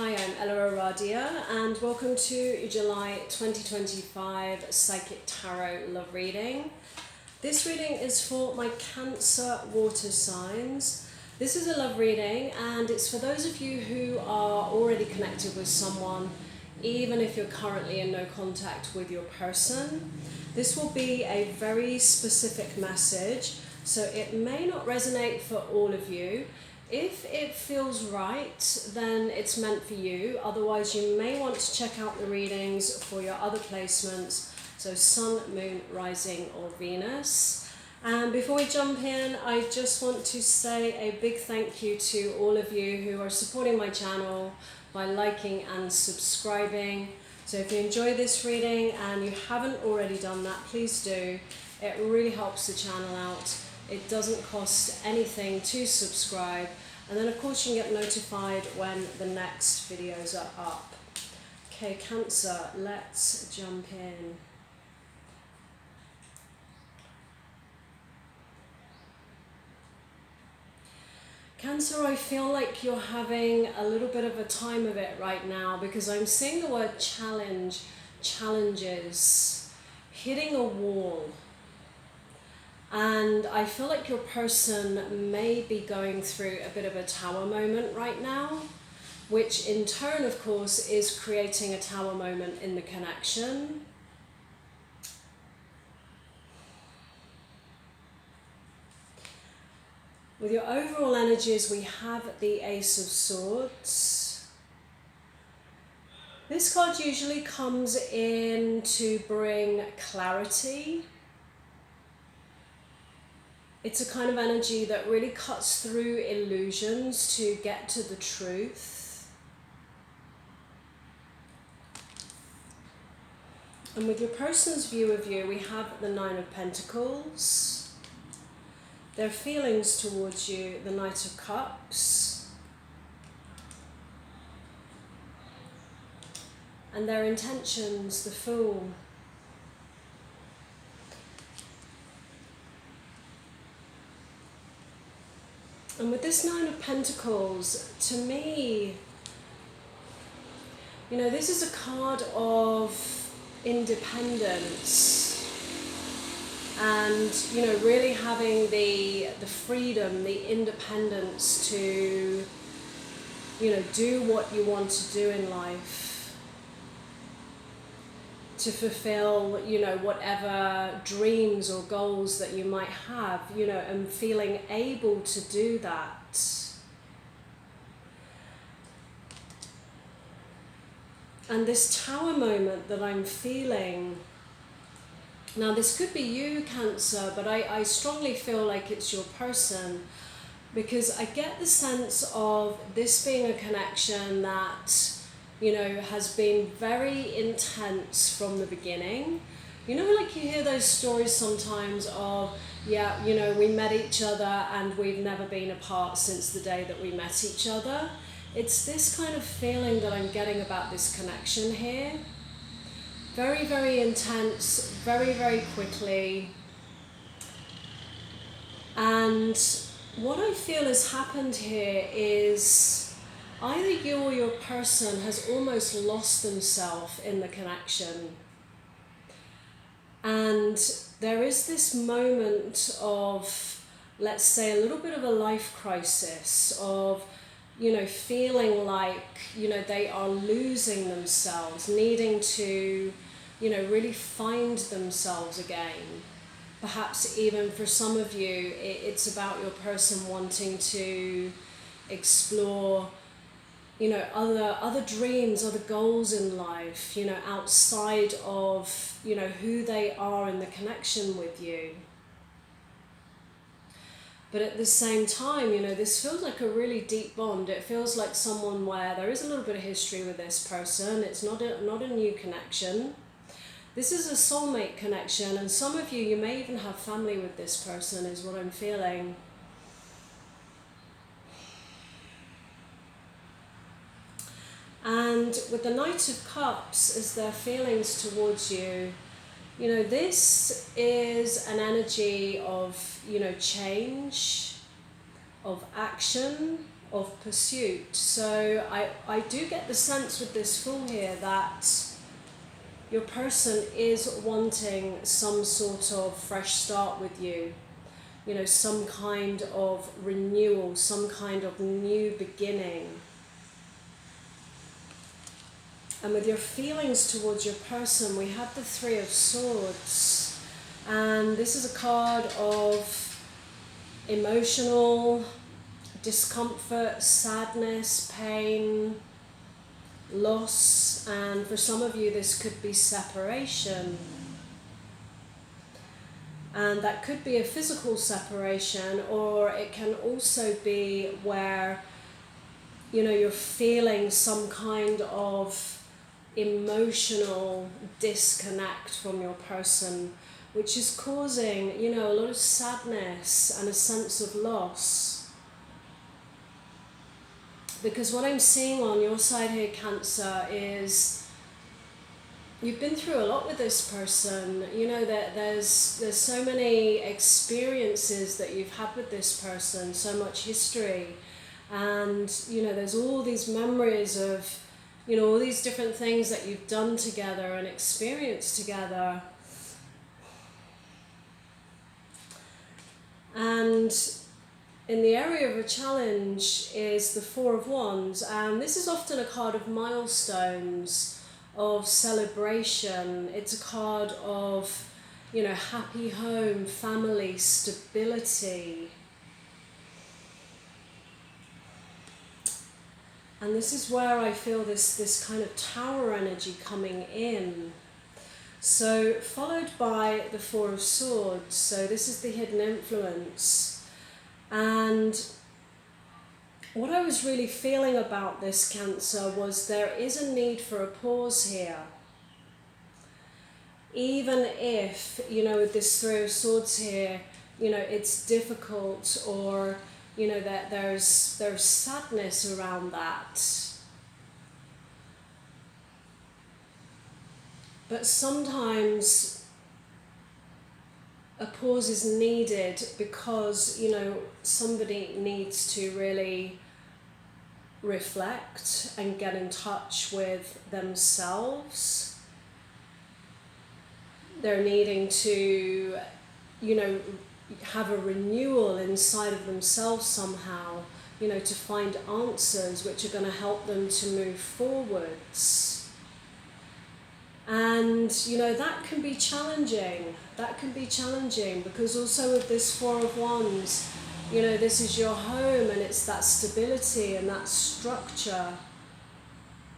Hi, I'm EllaAradia and welcome to July 2025 Psychic Tarot Love Reading. This reading is for my Cancer water signs. This is a love reading and it's for those of you who are already connected with someone, even if you're currently in no contact with your person. This will be a very specific message, so it may not resonate for all of you. If it feels right, then it's meant for you. Otherwise, you may want to check out the readings for your other placements, so Sun, Moon, Rising, or Venus. And before we jump in, I just want to say a big thank you to all of you who are supporting my channel by liking and subscribing. So if you enjoy this reading and you haven't already done that, please do. It really helps the channel out. It doesn't cost anything to subscribe, and then of course you can get notified when the next videos are up. Okay, Cancer, let's jump in. Cancer, I feel like you're having a little bit of a time of it right now because I'm seeing the word challenge, challenges, hitting a wall. And I feel like your person may be going through a bit of a tower moment right now, which in turn, of course, is creating a tower moment in the connection. With your overall energies, we have the Ace of Swords. This card usually comes in to bring clarity. It's a kind of energy that really cuts through illusions to get to the truth. And with your person's view of you, we have the Nine of Pentacles. Their feelings towards you, the Knight of Cups. And their intentions, the Fool. And with this Nine of Pentacles, to me, you know, this is a card of independence and, you know, really having the freedom, the independence to, you know, do what you want to do in life, to fulfill, you know, whatever dreams or goals that you might have, you know, and feeling able to do that. And this tower moment that I'm feeling, now this could be you, Cancer, but I strongly feel like it's your person, because I get the sense of this being a connection that, you know, has been very intense from the beginning. You know, like you hear those stories sometimes of, yeah, you know, we met each other and we've never been apart since the day that we met each other. It's this kind of feeling that I'm getting about this connection here. Very, very intense, very, very quickly. And what I feel has happened here is either you or your person has almost lost themselves in the connection. And there is this moment of, let's say, a little bit of a life crisis of, you know, feeling like, you know, they are losing themselves, needing to, you know, really find themselves again. Perhaps even for some of you, it's about your person wanting to explore, you know, other dreams, other goals in life, you know, outside of, you know, who they are in the connection with you. But at the same time, you know, this feels like a really deep bond. It feels like someone where there is a little bit of history with this person. It's not a new connection. This is a soulmate connection, and some of you may even have family with this person, is what I'm feeling. And with the Knight of Cups as their feelings towards you, you know, this is an energy of, you know, change, of action, of pursuit. So I do get the sense with this Fool here that your person is wanting some sort of fresh start with you. You know, some kind of renewal, some kind of new beginning. And with your feelings towards your person, we have the Three of Swords. And this is a card of emotional discomfort, sadness, pain, loss, and for some of you this could be separation. And that could be a physical separation, or it can also be where, you know, you're feeling some kind of emotional disconnect from your person, which is causing, you know, a lot of sadness and a sense of loss. Because what I'm seeing on your side here, Cancer, is you've been through a lot with this person. You know, that there's so many experiences that you've had with this person, so much history. And, you know, there's all these memories of, you know, all these different things that you've done together and experienced together. And in the area of a challenge is the Four of Wands, and this is often a card of milestones, of celebration. It's a card of, you know, happy home, family, stability. And this is where I feel this kind of Tower energy coming in. So followed by the Four of Swords. So this is the hidden influence. And what I was really feeling about this, Cancer, was there is a need for a pause here. Even if, you know, with this Three of Swords here, you know, it's difficult, or, you know, that there's sadness around that. But sometimes a pause is needed because, you know, somebody needs to really reflect and get in touch with themselves. They're needing to, you know, have a renewal inside of themselves somehow, you know, to find answers which are going to help them to move forwards. And, you know, that can be challenging. That can be challenging because also with this Four of Wands, you know, this is your home and it's that stability and that structure.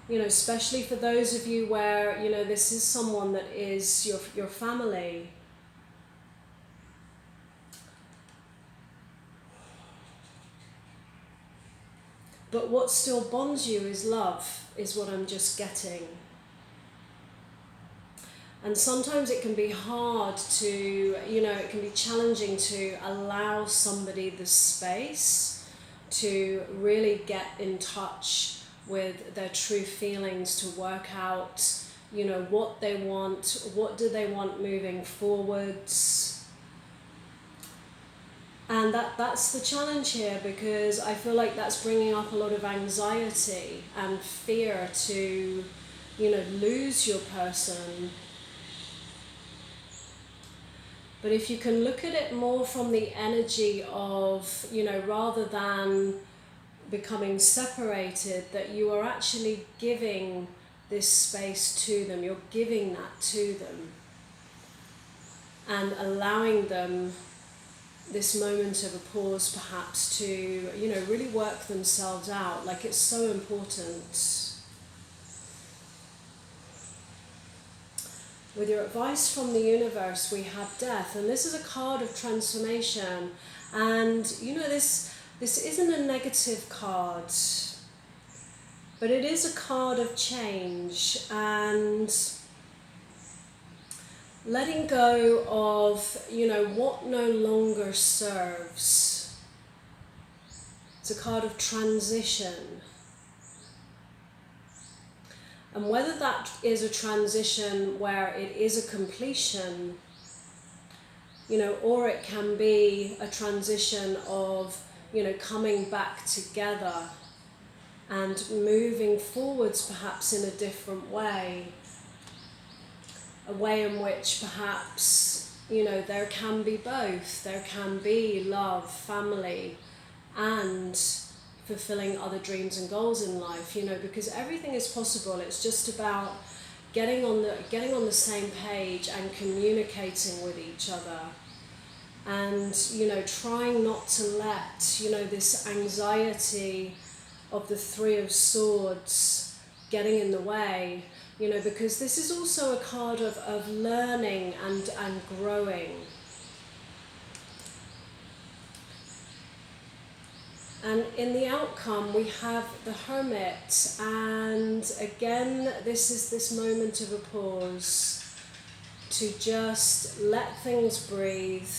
You know, especially for those of you where, you know, this is someone that is your family. But what still bonds you is love, is what I'm just getting. And sometimes it can be hard to, you know, it can be challenging to allow somebody the space to really get in touch with their true feelings, to work out, you know, what they want, what do they want moving forwards. And that's the challenge here, because I feel like that's bringing up a lot of anxiety and fear to, you know, lose your person. But if you can look at it more from the energy of, you know, rather than becoming separated, that you are actually giving this space to them, you're giving that to them and allowing them this moment of a pause perhaps to, you know, really work themselves out. Like, it's so important. With your advice from the universe, we have death, and this is a card of transformation. And, you know, this isn't a negative card, but it is a card of change and letting go of, you know, what no longer serves. It's a card of transition. And whether that is a transition where it is a completion, you know, or it can be a transition of, coming back together and moving forwards perhaps in a different way. A way in which perhaps, there can be both. There can be love, family, and fulfilling other dreams and goals in life, because everything is possible. It's just about getting on the same page and communicating with each other. And, trying not to let, this anxiety of the Three of Swords getting in the way, because this is also a card of learning and growing. And in the outcome, we have the Hermit, and again, this is this moment of a pause to just let things breathe.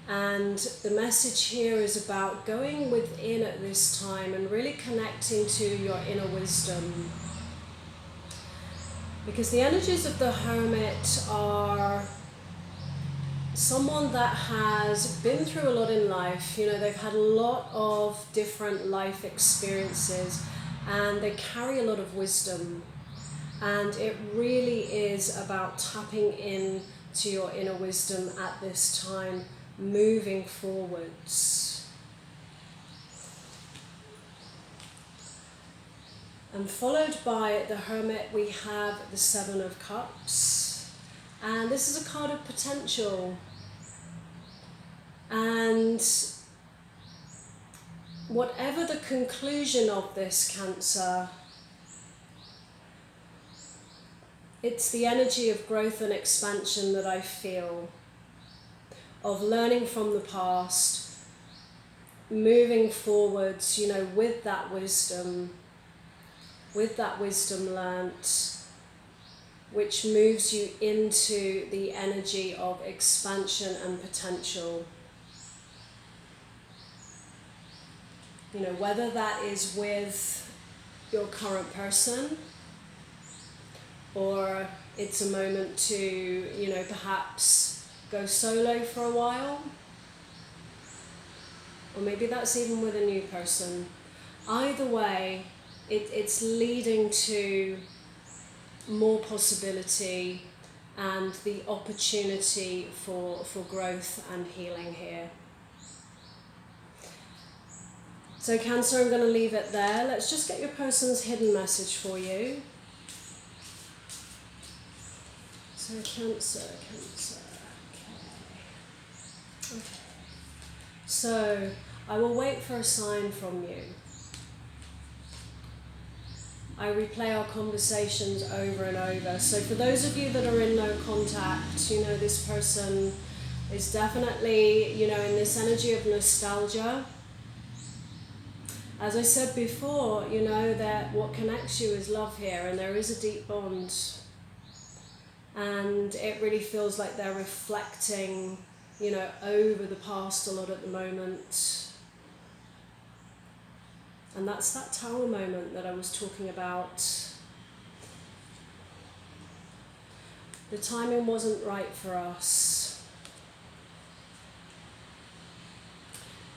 And the message here is about going within at this time and really connecting to your inner wisdom. Because the energies of the Hermit are someone that has been through a lot in life. They've had a lot of different life experiences and they carry a lot of wisdom. And it really is about tapping in to your inner wisdom at this time, moving forwards. And followed by the Hermit, we have the Seven of Cups. And this is a card of potential. And whatever the conclusion of this, Cancer, it's the energy of growth and expansion that I feel, of learning from the past, moving forwards, with that wisdom learnt, which moves you into the energy of expansion and potential. Whether that is with your current person, or it's a moment to, perhaps go solo for a while, or maybe that's even with a new person. Either way, it's leading to more possibility and the opportunity for growth and healing here. So Cancer, I'm going to leave it there. Let's just get your person's hidden message for you. So Cancer, okay. So I will wait for a sign from you. I replay our conversations over and over. So for those of you that are in no contact, this person is definitely, in this energy of nostalgia. As I said before, that what connects you is love here, and there is a deep bond. And it really feels like they're reflecting, over the past a lot at the moment. And that's that Tower moment that I was talking about. The timing wasn't right for us.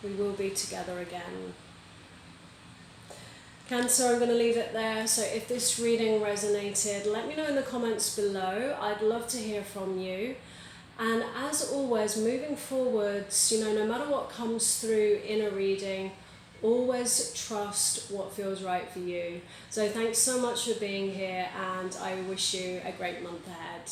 We will be together again. Cancer, I'm going to leave it there. So if this reading resonated, let me know in the comments below. I'd love to hear from you. And as always, moving forwards, no matter what comes through in a reading, always trust what feels right for you. So thanks so much for being here, and I wish you a great month ahead.